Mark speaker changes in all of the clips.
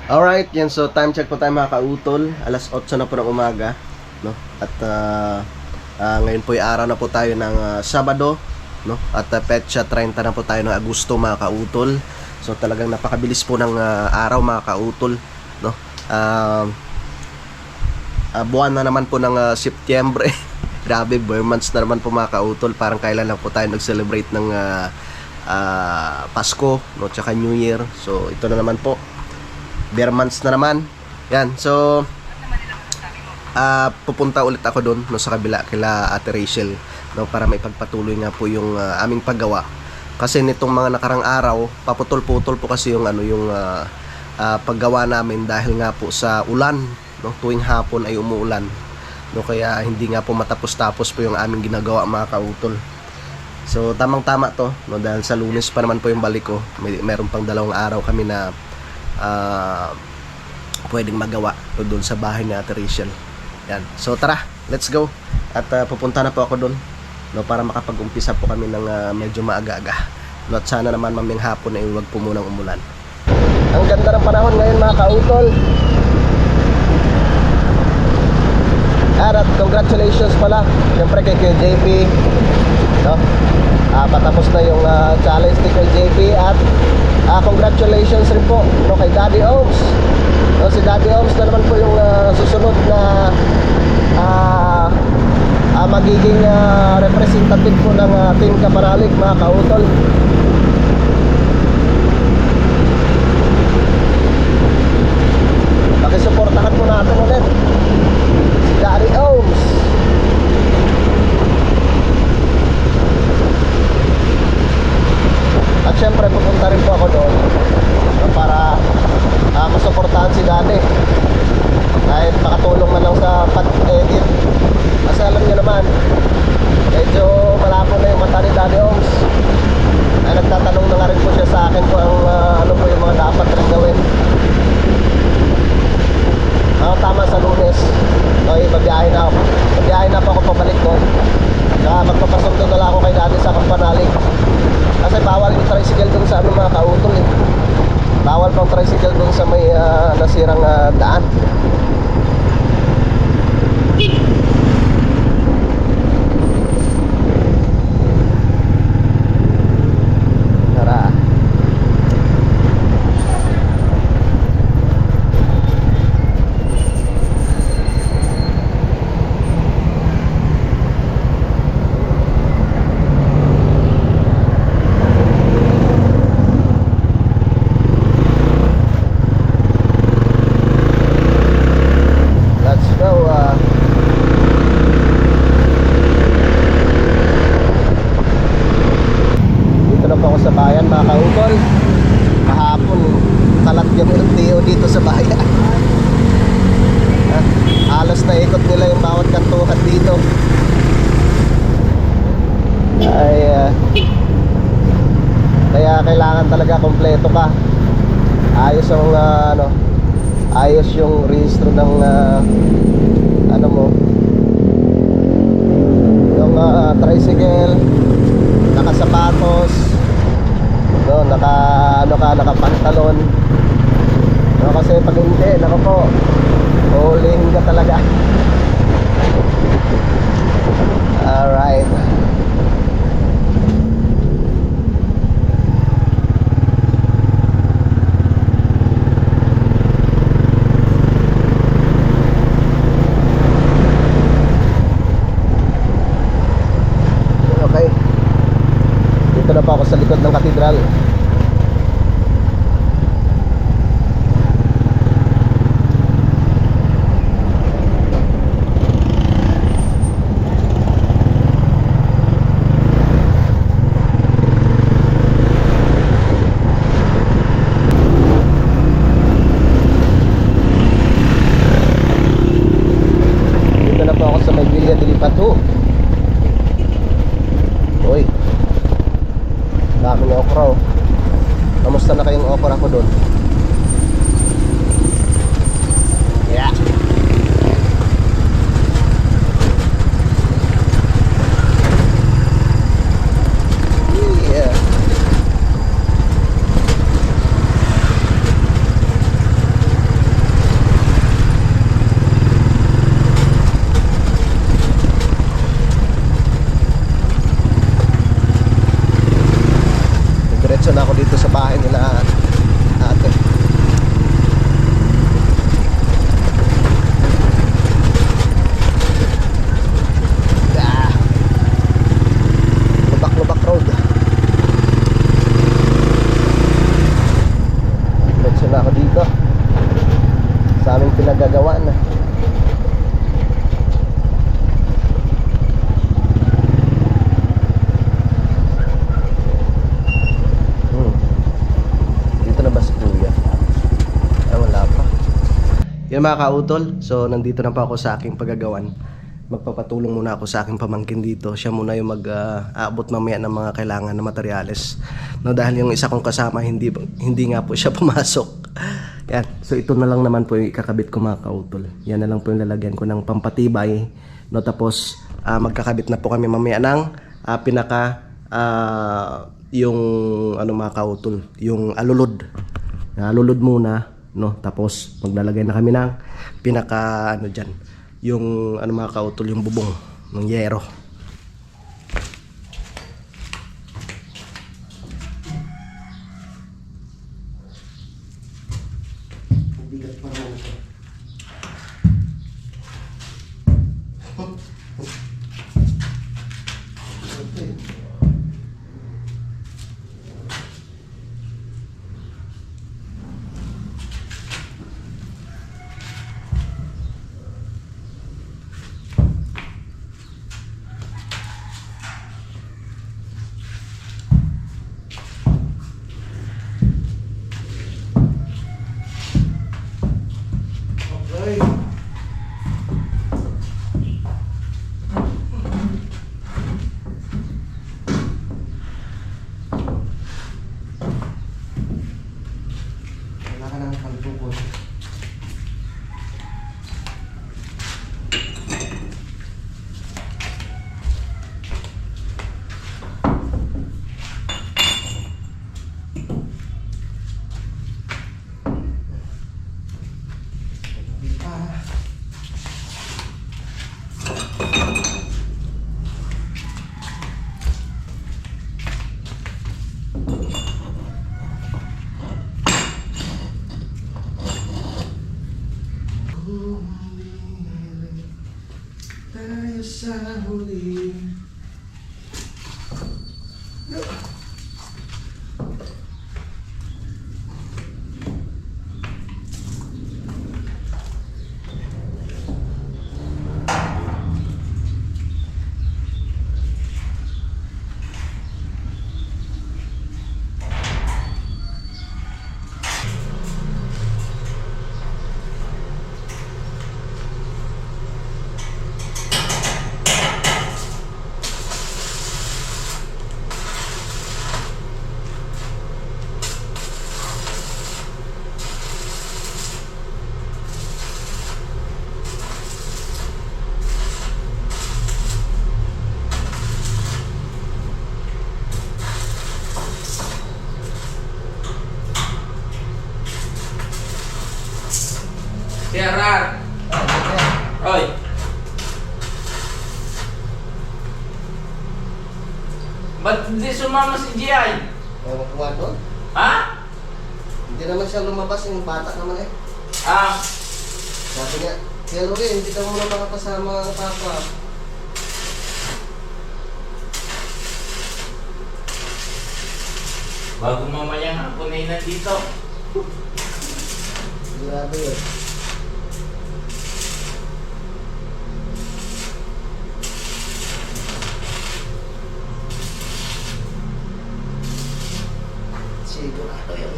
Speaker 1: Alright, yan. So, time check po tayo mga kautol. Alas 8 na po ng umaga, no? At ngayon po ay araw na po tayo ng Sabado, no? At petsa 30 na po tayo ng Agosto mga kautol. So, talagang napakabilis po ng araw mga kautol, no? Buwan na naman po ng Setyembre. Grabe, bare months na naman po mga kautol. Parang kailan lang po tayo nag-celebrate ng Pasko, no? Tsaka New Year. So, ito na naman po. Bare months na naman. Yan. So, pupunta ulit ako doon, no, sa kabila kila Ate Rachel, no, para maipagpatuloy nga po yung aming paggawa. Kasi nitong mga nakarang araw, paputol-putol po kasi yung paggawa namin dahil nga po sa ulan, no, tuwing hapon ay umuulan. No, kaya hindi nga po matapos-tapos po yung aming ginagawa mga kautol. So, tamang-tama to, no, dahil sa Lunes pa naman po yung balik ko. Meron pang 2 araw kami na pwedeng magawa doon sa bahay ni Ate Rachel. Yan. So tara, let's go. At pupunta na po ako doon, no, para makapag-umpisa po kami ng medyo maaga-aga. No, at sana naman mamayang hapon ay huwag po munang umulan. Ang ganda ng panahon ngayon mga kautol. At congratulations pala siyempre kay JP, no? Patapos na yung challenge ni kay JP. At congratulations rin po, no, kay Daddy Oms, no, si Daddy Oms na naman po yung susunod na magiging representative po ng Team Kapanalig mga kautol. Pakisuportahan po natin ulit si Daddy Oms. At syempre pupunta rin po ako doon, no, para masuportahan si Daddy. Kahit makatulong man lang sa pag-edit. Kasi alam niyo naman, medyo malabo na yung mata ni Daddy Oms. Ay nagtatanong na nga rin po siya sa akin kung ano po yung mga dapat rin gawin. Tama sa Lunes, okay, babiyahin na ako. Babiyahin na po ako pabalik doon. Saka magpapasundo na lang ako kay Daddy sa Kapanalig. Kasi bawal yung tricycle dun sa mga kautol eh. Bawal pang tricycle dun sa may nasirang daan. Tara. Sa bayan mga kautol. Kahapon talat yung LTO dito sa bayan. Halos naikot nila yung bawat kantuhan dito. Kaya kailangan talaga kompleto ka. Ayos yung ayos yung registro ng ano mo, yung tricycle, nakasapatos, no, nakapantalon, no, kasi pag hindi, nako po, hulihin ka talaga. Alright. Okay, dito na pa ako sa likod ng katedral. Uy, daming okra. Kamusta na kayong okra ko doon? Yeah. sa bahay nila ate. Lubak-lubak road. Diretso na ako dito sa aming pinagagawaan. Dito na ba si Kuya? Wala pa. Yan mga kautol, so nandito na pa ako sa aking paggagawan. Magpapatulong muna ako sa aking pamangkin dito. Siya muna yung mag-aabot mamaya ng mga kailangan na materyales. No, dahil yung isa kong kasama hindi nga po siya pumasok. Yan. So ito na lang naman po yung ikakabit ko mga kautol. Yan na lang po yung lalagyan ko ng pampatibay. No, tapos magkakabit na po kami mamaya ng yung ano mga kautol, yung alulod. Alulod muna, no? Tapos maglalagay na kami ng ano diyan, yung ano mga kautol, yung bubong ng yero. Bigat pa naman ito. Tayo sa huli.
Speaker 2: Gerard! Oy! Ba't hindi sumama si G.I.?
Speaker 1: Ewan ko nga doon.
Speaker 2: Ha?
Speaker 1: Hindi naman siya lumabas, yung bata naman eh.
Speaker 2: Ah,
Speaker 1: Sabi niya, Kuya Lorin, hindi ka muna makapasama ang papa.
Speaker 2: bago mamaya ako na yun nandito.
Speaker 1: Grabe yun. Sigurado yun.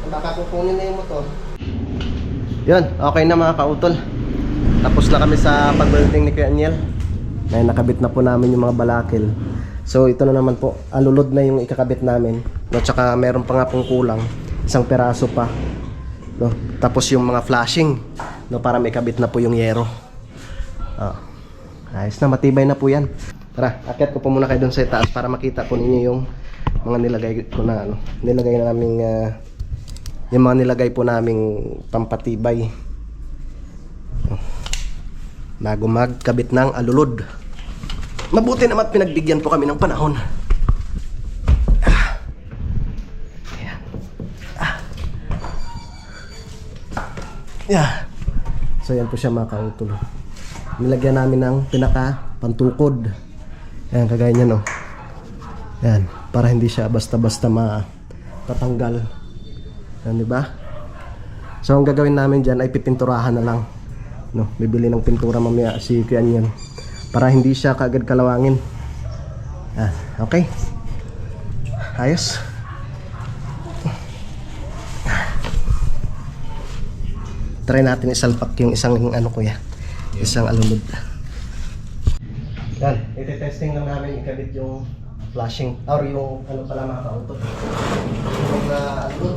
Speaker 1: Baka kukunin na yung motor. Yun, okay na mga kautol. Tapos na kami sa pag-welding ni Kuya Aniel. Ay, nakabit na po namin yung mga balakil. So ito na naman po, alulod na yung ikakabit namin. No, tsaka meron pa nga pong kulang, isang peraso pa. No, tapos yung mga flashing, no, para may kabit na po yung yero. Ayos na, matibay na po yan. Tara, akyat ko po muna kayo dun sa itaas para makita po ninyo yung mga nilagay ko na nilagay na naming yung mga nilagay po naming pampatibay bago magkabit ng alulod. Mabuti naman pinagbigyan po kami ng panahon. Yeah. So yan po siya mga kautol. Nilagyan namin ng pinaka-pantukod. Yan, kagaya niyan oh. Yan, para hindi siya basta-basta matatanggal. Yan, di ba? So ang gagawin namin dyan ay pipinturahan na lang. No, bibili ng pintura mamaya si Kuya yan. Para hindi siya kaagad kalawangin. Yan, okay. Ayos. Try natin isalpak yung isang ano kuya. Isang alunod. Yan, iti-testing lang namin ikabit yung flashing or yung ano pala mga kautot. Yung alunod.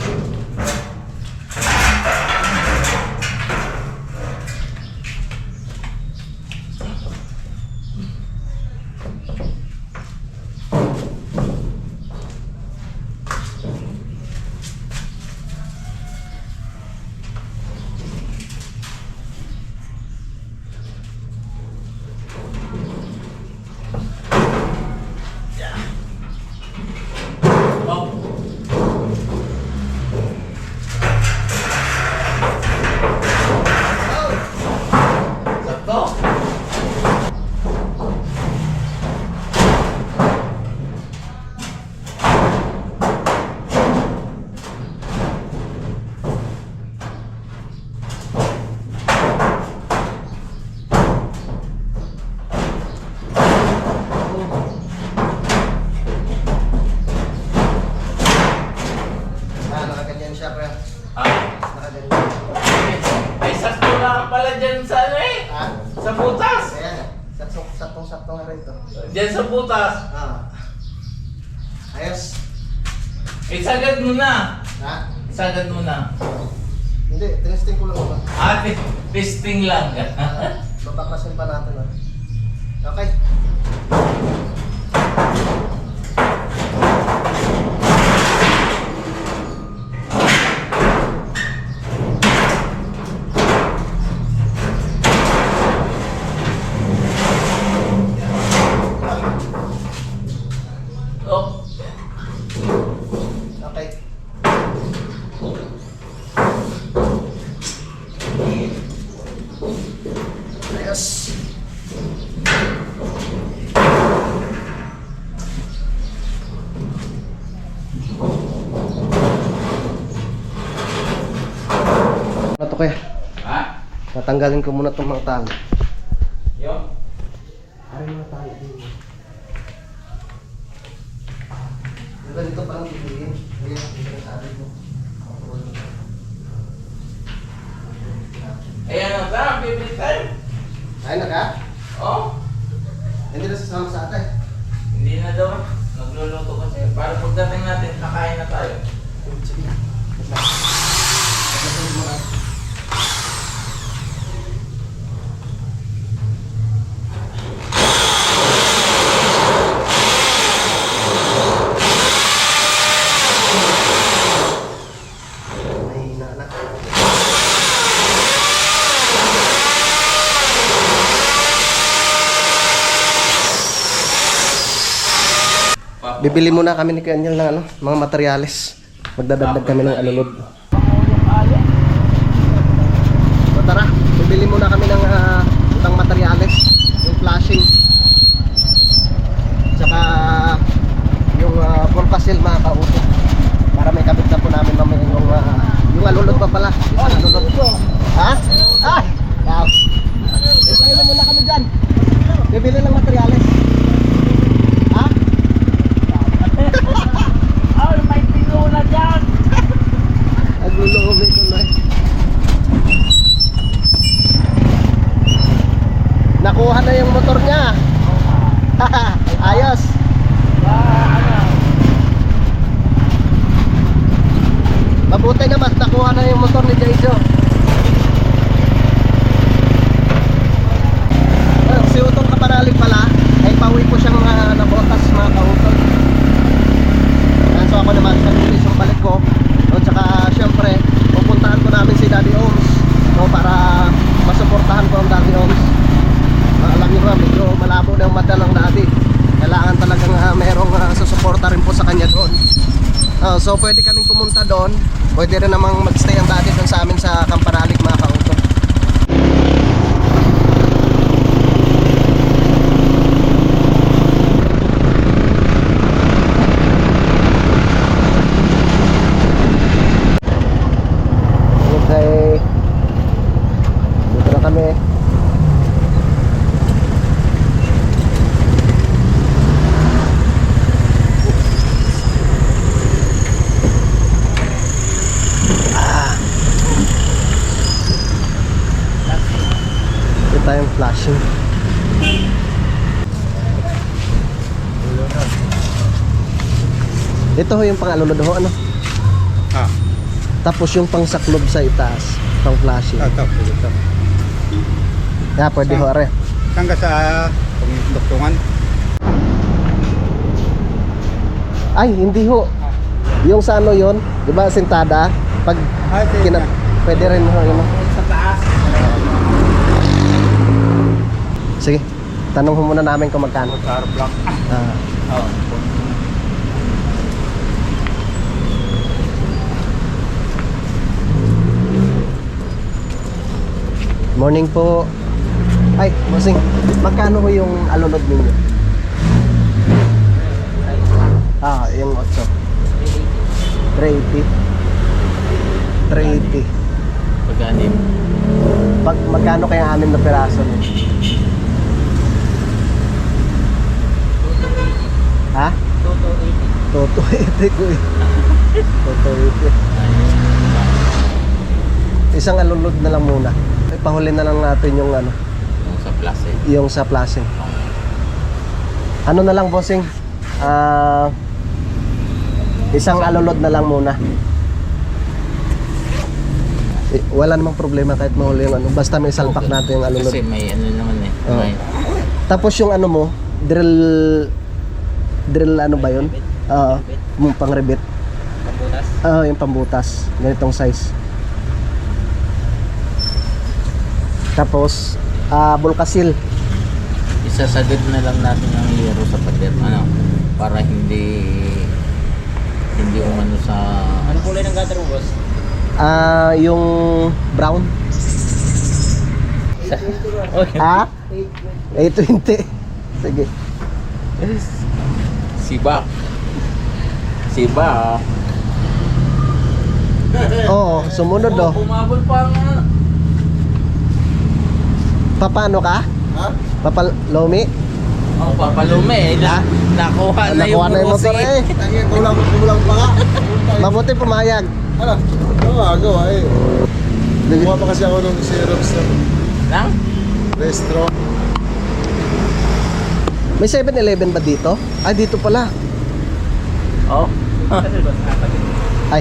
Speaker 2: Sakto.
Speaker 1: Nakaganyan siya kuya. Nakaganyan.
Speaker 2: Ay, sakto lang pala dyan sa ano eh. Sa butas.
Speaker 1: Ayan, saktong-sakto nga rin to.
Speaker 2: Dyan sa butas.
Speaker 1: Ayos.
Speaker 2: Isagad mo na.
Speaker 1: Ha?
Speaker 2: Isagad mo na.
Speaker 1: Hindi, testing ko lang ba?
Speaker 2: Testing lang.
Speaker 1: Babaklasin pa natin Okay.
Speaker 2: Oh.
Speaker 1: Okay. Ayos. Ano to kaya?
Speaker 2: Ha?
Speaker 1: Tatanggalin ko muna itong mga tali.
Speaker 2: Yo.
Speaker 1: Ay, mga tali din. Ganito parang pipiliin. Ayan, ito na tali mo.
Speaker 2: Ayan na sa favorite time.
Speaker 1: Ay, naka?
Speaker 2: Oh.
Speaker 1: Hindi na sasama sa atay.
Speaker 2: Hindi na daw. Nagluluto kasi. Para pagdating natin, nakain na tayo.
Speaker 1: Sige na. Pagkasunod mo lang. Mahina na. Bibili muna kami ni Kanyal ng ano, mga materyales. Magdadagdag kami ng alulod. So tara, bibili muna kami ng ibang materyales. Yung flashing. Tsaka yung purpasil mga kauto. Para may kabit na po namin mamaya yung alulod pa pala. Yung alulod. Ha? Ah! Wow! Bibili muna kami dyan. Bibili ng materyales. Ha?
Speaker 2: Ay, may pinula dyan!
Speaker 1: Naglulumi ko na. Nakuha na yung motor niya. Ayos. Mabuti na mas nakuha na yung motor ni Jaijo. Si Utong Kapanalig pala ay pauwi po siyang nabutas mga kautol. So ako naman sa nulis yung balik ko. At saka syempre pupuntahan ko namin si Daddy Oms para masuportahan ko ang Daddy Oms. Alam niyo ba, medyo malabo na yung mata ng Daddy. Kailangan talagang merong susuporta rin po sa kanya doon. So pwede kaming pumunta doon. Pwede rin namang magstay ang Daddy doon sa amin sa Kampanalig mga kauto. tayong flashing. Ito ho yung pang-alulod ho, ano?
Speaker 3: Ah,
Speaker 1: Tapos yung pang saklob sa itaas, pang flashing.
Speaker 3: ito, ito.
Speaker 1: Yeah, pwede ho, are.
Speaker 3: Saan ka sa duktungan?
Speaker 1: Ay, hindi ho. Yung sa ano yun, di ba, sentada? Pag
Speaker 3: Ay, sige.
Speaker 1: pwede rin ho, yun.
Speaker 2: Sa taas.
Speaker 1: Sige, tanong ho muna namin kung magkano.
Speaker 3: Star block.
Speaker 1: Ah,
Speaker 2: Oh.
Speaker 1: morning po. Ay, bossing, magkano ho yung alulod ninyo? Ah, yung 8. 380. 380.
Speaker 2: Pag-anim.
Speaker 1: Pag magkano kaya 6 na piraso nun? Ha? 280 ko eh. 280. Isang alulod na lang muna. Ipahuli na lang natin yung ano,
Speaker 2: Yung sa plus eh.
Speaker 1: yung sa plasing. Ano na lang, bossing? Isang alulod na lang muna. Wala namang problema kahit mahuli yung ano. Basta may salpak
Speaker 2: Okay.
Speaker 1: natin yung alulod.
Speaker 2: Kasi may ano naman eh.
Speaker 1: Oo.
Speaker 2: May
Speaker 1: Tapos yung ano mo, drill ano ba yun? Yung pang rebit.
Speaker 2: pambutas.
Speaker 1: Yung pambutas. Ganitong size. Tapos, bulkasil.
Speaker 2: Isasagad na lang natin ang hero sa pader. Ano? Para hindi umano sa... Anong kulay ng gutter mo, boss?
Speaker 1: Yung brown.
Speaker 2: Oy.
Speaker 1: 820. Sige.
Speaker 2: Siba. Siba.
Speaker 1: Oo, sumunod oh.
Speaker 2: Bumabol pa ang ano.
Speaker 1: Paano ka?
Speaker 3: Ha?
Speaker 1: Papalomi?
Speaker 2: Oh, papalume. Nakuha na yung
Speaker 1: Nakuha na yung motor
Speaker 2: busi.
Speaker 1: eh.
Speaker 3: Tangin, kulang pa nga.
Speaker 1: Mabuti pumayag.
Speaker 3: Ano? Gawa eh. Gumawa pa kasi ako ng syrup sa
Speaker 2: Lang?
Speaker 3: restro.
Speaker 1: May 7-Eleven ba dito? Ay, dito pala.
Speaker 2: Oh.
Speaker 1: Ay,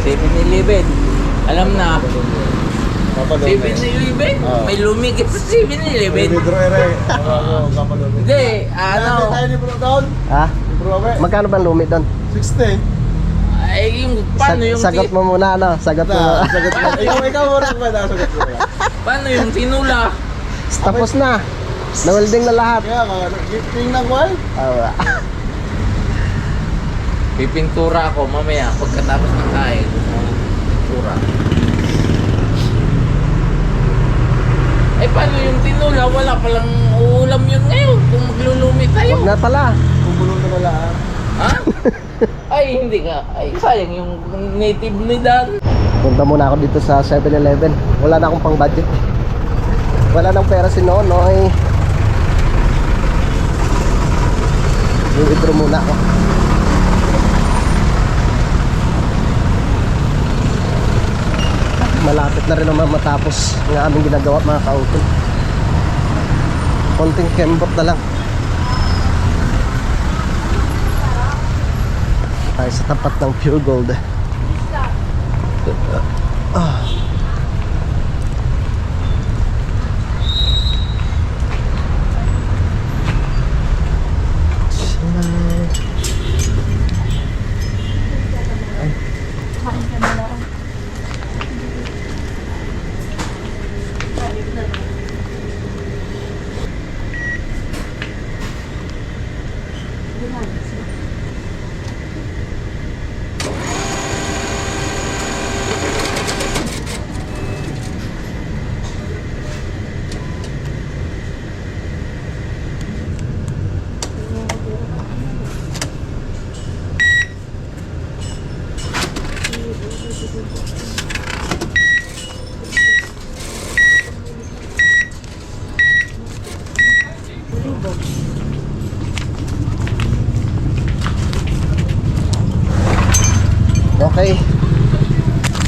Speaker 2: 7-Eleven. Alam na.
Speaker 3: Papalome.
Speaker 2: 7-Eleven?
Speaker 3: Oo.
Speaker 2: May lumikit sa 7-Eleven.
Speaker 3: Pedro Ere. Papalome.
Speaker 2: Hindi, ano.
Speaker 3: Tayo ni Bro down.
Speaker 1: ha?
Speaker 3: Ni Bro Ame.
Speaker 1: Magkano ba lumi doon?
Speaker 3: 60.
Speaker 2: Ay, yung paano yung
Speaker 1: Sagot mo muna, ano? Sagot mo.
Speaker 3: Na, sagot mo. Ikaw muna ba na sagot mo?
Speaker 2: Paano yung tinula?
Speaker 1: Tapos na. Na-welding na lahat.
Speaker 3: Kaya ka, tingnan ko eh.
Speaker 2: Pipintura ako mamaya pagkatapos ng kain. Pintura. Eh, paano yung tinula? Wala palang ulam yun ngayon kung maglulumi tayo.
Speaker 1: Huwag na pala.
Speaker 3: Bubulong na wala ah.
Speaker 2: Ha? Ay, hindi ka. Ay, sayang yung native ni Dan.
Speaker 1: Punta muna ako dito sa 7-Eleven. Wala na akong pang budget. Wala nang pera si Nonoy. I-withdraw muna ako. Malapit na rin naman matapos ang aming ginagawa, mga kautol. Konting kembot na lang. Tayo sa tapat ng Pure Gold. Okay.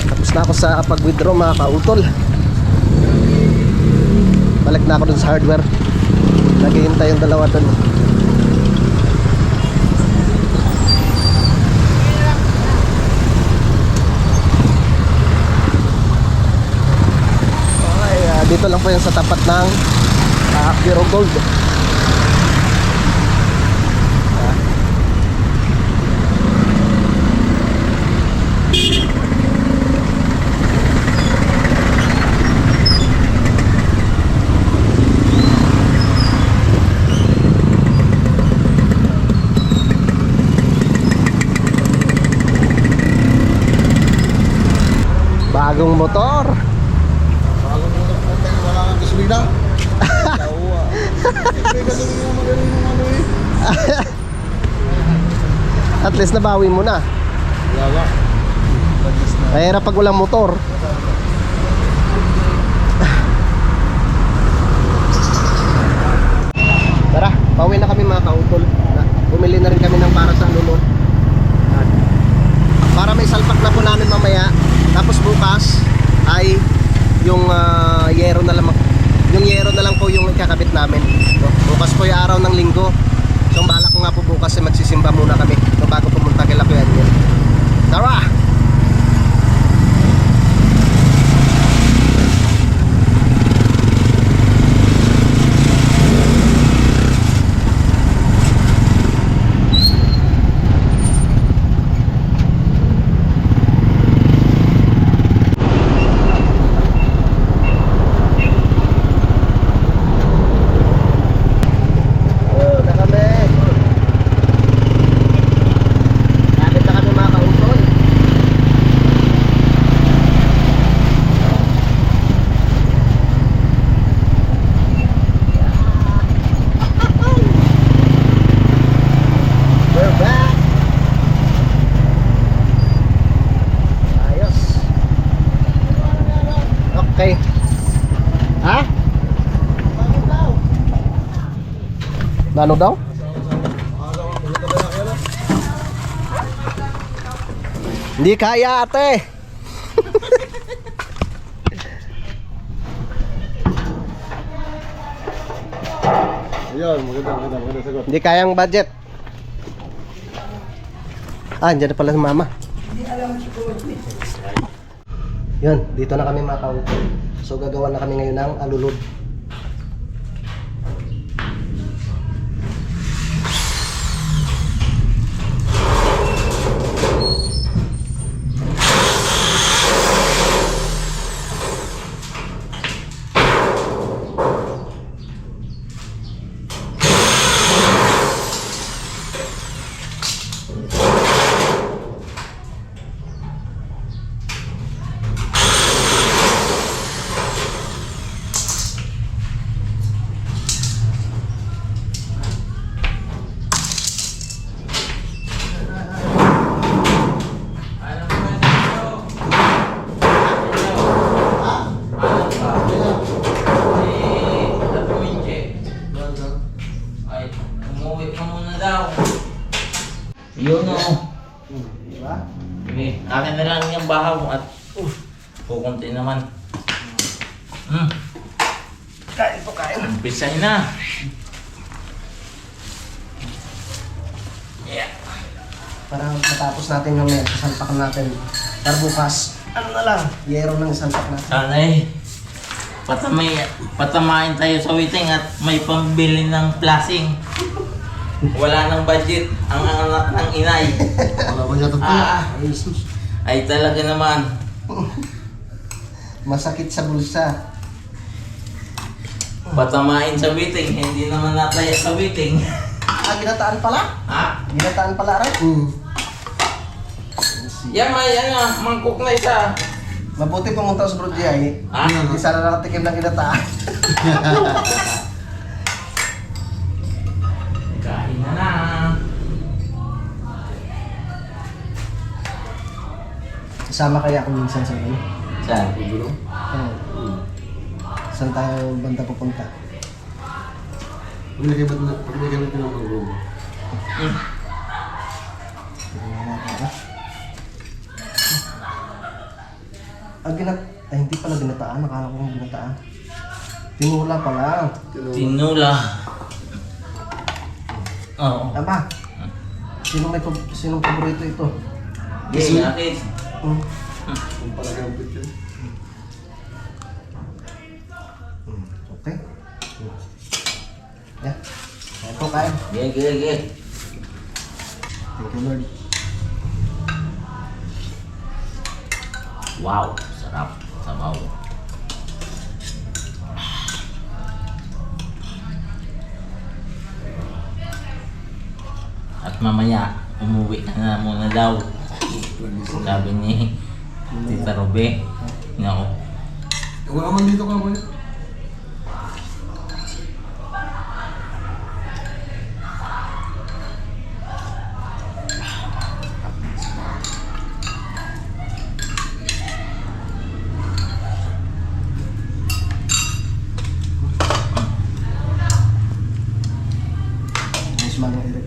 Speaker 1: Tapos na ako sa pag-withdraw, mga kautol. Balik na ako dun sa hardware. Naghihintay yung dalawa dun. Okay, dito lang po yan sa tapat ng Pure Gold. Bagong motor.
Speaker 3: Bago mo na punta yung wala kang gasolina. Tawa. May gasolina yung magaling ng ano eh.
Speaker 1: At least nabawi mo na.
Speaker 3: Wala.
Speaker 1: Mahirap pag walang motor. Tara, pauwi na kami mga kautol. Bumili na rin kami ng para sa lulot. Para may salpak na po namin mamaya. Tapos bukas ay yung yero na lang. Yung yero na lang po yung kakabit namin. So, bukas po yung araw ng linggo. So ang balak ko nga po bukas ay magsisimba muna kami. So bago pumunta kay Kuya Daniel. Tara! Okay. Ha? Nano daw? Hindi kaya ate.
Speaker 3: Ayun, maganda sagot.
Speaker 1: Hindi kayang budget. Andyan na pala si mama. Yun, dito na kami mga kautol. So gagawa na kami ngayon ng alulod.
Speaker 2: Yun o.
Speaker 1: Diba?
Speaker 2: Akin na lang yung bahaw at kukunti naman.
Speaker 1: Kain po, kain.
Speaker 2: Umpisay na. Yeah.
Speaker 1: Para matapos natin yung salpak natin. Para bukas, ano na lang, yero ng salpak natin.
Speaker 2: Sana eh. Patamain tayo sa witing at may pambili ng plasing. Wala nang budget ang anak ng inay.
Speaker 3: Wala ba niya ito? Ay, sus.
Speaker 2: Ay talaga naman.
Speaker 1: Masakit sa bulsa.
Speaker 2: Patamain sa witing, hindi naman nataya sa witing.
Speaker 1: Ginataan pala?
Speaker 2: Ha?
Speaker 1: Ginataan pala rin?
Speaker 2: Yan may mangkok na isa.
Speaker 1: Mabuti pumunta sa Brody ay.
Speaker 2: Ha?
Speaker 1: Hindi sana nakatikim ng ginataan.
Speaker 2: Kain na na.
Speaker 1: Kasama kaya ako minsan sa ano?
Speaker 2: Saan?
Speaker 1: Saan tayo banda pupunta?
Speaker 3: Pagkakabit na ng mangrove.
Speaker 1: Ay, hindi pala ginataan. Nakala ko kung ginataan. Tinula pa lang.
Speaker 2: Tinula. Oo.
Speaker 1: Aba, sinong paborito ito?
Speaker 2: Hindi, akin.
Speaker 1: Hmm.
Speaker 3: Ang palagampit yun.
Speaker 1: Okay. Yeah. Ito kain.
Speaker 2: Gege.
Speaker 1: Thank you, Lord.
Speaker 2: Wow, sarap. Sabaw. At mamaya, umuwi na muna daw. Sabi ni Tita Robe. Nako.
Speaker 3: Wala man dito ka, boy.
Speaker 1: Ayos man yung Eric.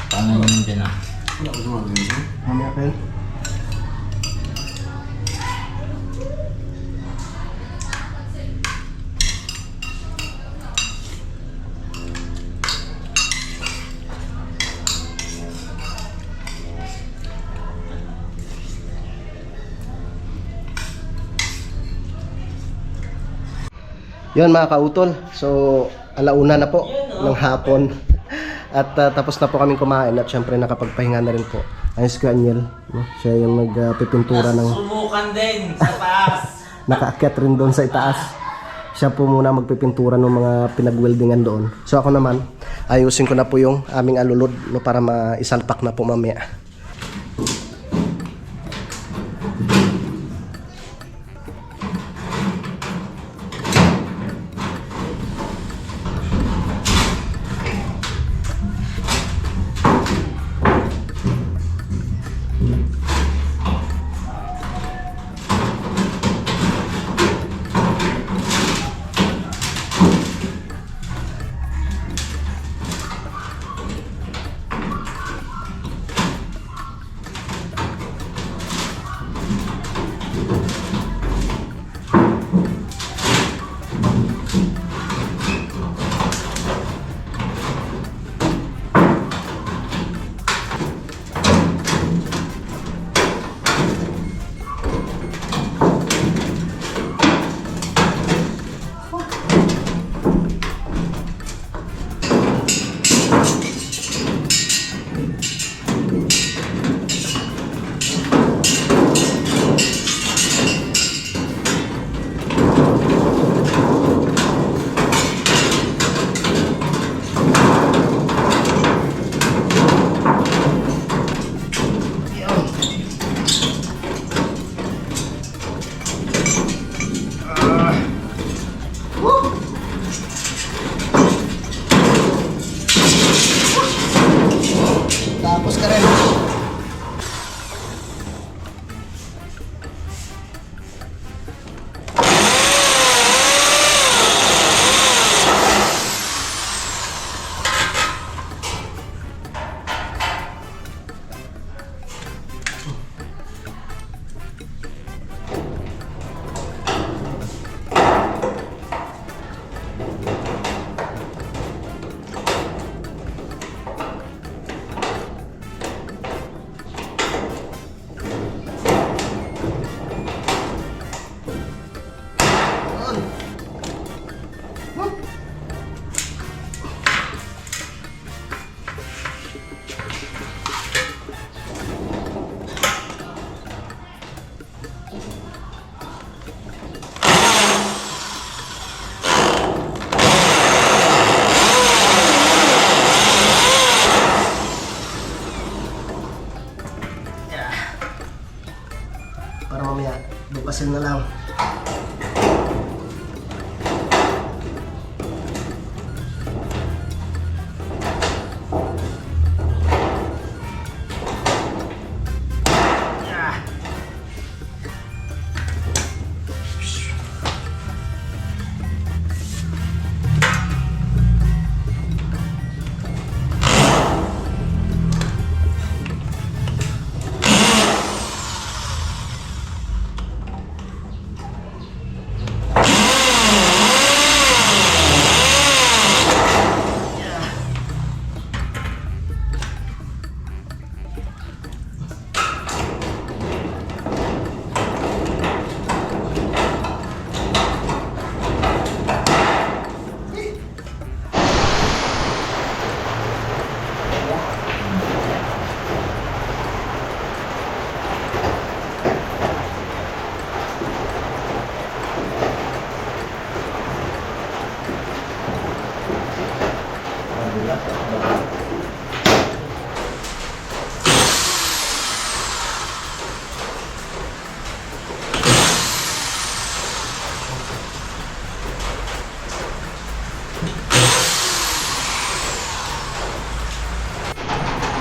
Speaker 2: Paano yun din ah?
Speaker 3: Wala ko sumali dito.
Speaker 1: Mamaya kayo. Yun mga kautol, so alauna na po ng hapon at tapos na po kaming kumain at syempre nakapagpahinga na rin po. Ayos ka Aniel, no? Siya yung nagpipintura ng
Speaker 2: Subukan din sa taas.
Speaker 1: nakaakyat rin doon sa itaas. Siya po muna magpipintura ng mga pinag-weldingan doon. So ako naman, ayusin ko na po yung aming alulod no, para maisalpak na po mamaya. Tapos ka rin. Para mamaya bukasin na lang.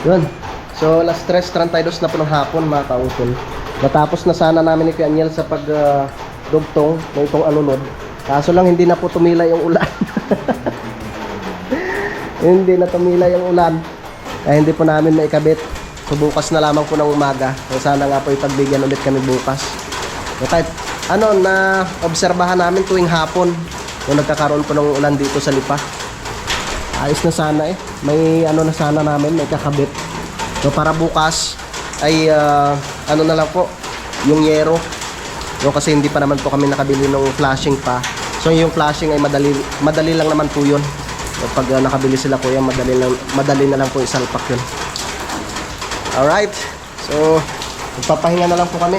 Speaker 1: Yun. So, alas 3:32 na po ng hapon mga kautol. Natapos na sana namin ni Kuya Aniel sa pagdugtong ng itong alunod. Kaso lang hindi na po tumila yung ulan. Hindi na tumila yung ulan. Kaya hindi po namin naikabit. So, bukas na lamang po ng umaga. So, sana nga po ipagbigyan ulit kami bukas. So, kahit na obserbahan namin tuwing hapon yung nagkakaroon po ng ulan dito sa Lipa. Ayos na sana eh. May na sana namin, may kakabit. So para bukas ay na lang po, yung yero. So, kasi hindi pa naman po kami nakabili ng flashing pa. So yung flashing ay madali lang naman po yun. So, pag nakabili sila kuya, madali na lang po isalpak yun. Alright. So magpapahinga na lang po kami.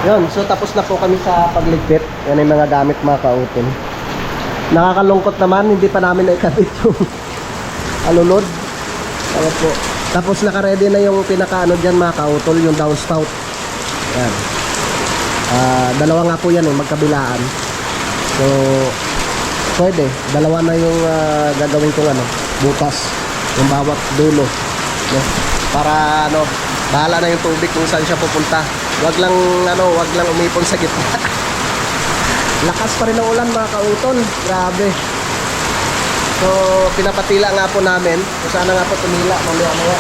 Speaker 1: Yun, so tapos na po kami sa pagligpit. Yan yung mga gamit mga kautol. Nakakalungkot naman, hindi pa namin naikabit yung alunod. Kaya po. Tapos naka-ready na yung pinaka dyan mga kautol, yung downspout. Yan. Dalawa nga po yan magkabilaan. So, pwede. Dalawa na yung gagawin kong bukas. Yung bawat dulo. No? Para bahala na yung tubig kung saan siya pupunta. Wag lang umipon sa gitna. Lakas pa rin ang ulan mga kautol. Grabe. So, pinapatila nga po namin. So, sana nga po tumila mamaya-maya.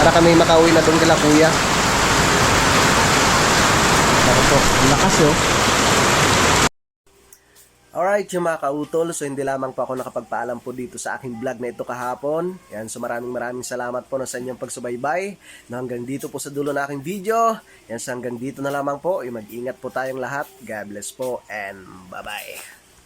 Speaker 1: Para kami makauwi na doon kila kuya. Pero po, lakas Alright, yung mga kautol, so hindi lamang po ako nakapagpaalam po dito sa aking vlog na ito kahapon. Yan, so maraming salamat po sa inyong pagsubaybay. No, hanggang dito po sa dulo na aking video. Yan, so hanggang dito na lamang po. Mag-ingat po tayong lahat. God bless po and bye-bye.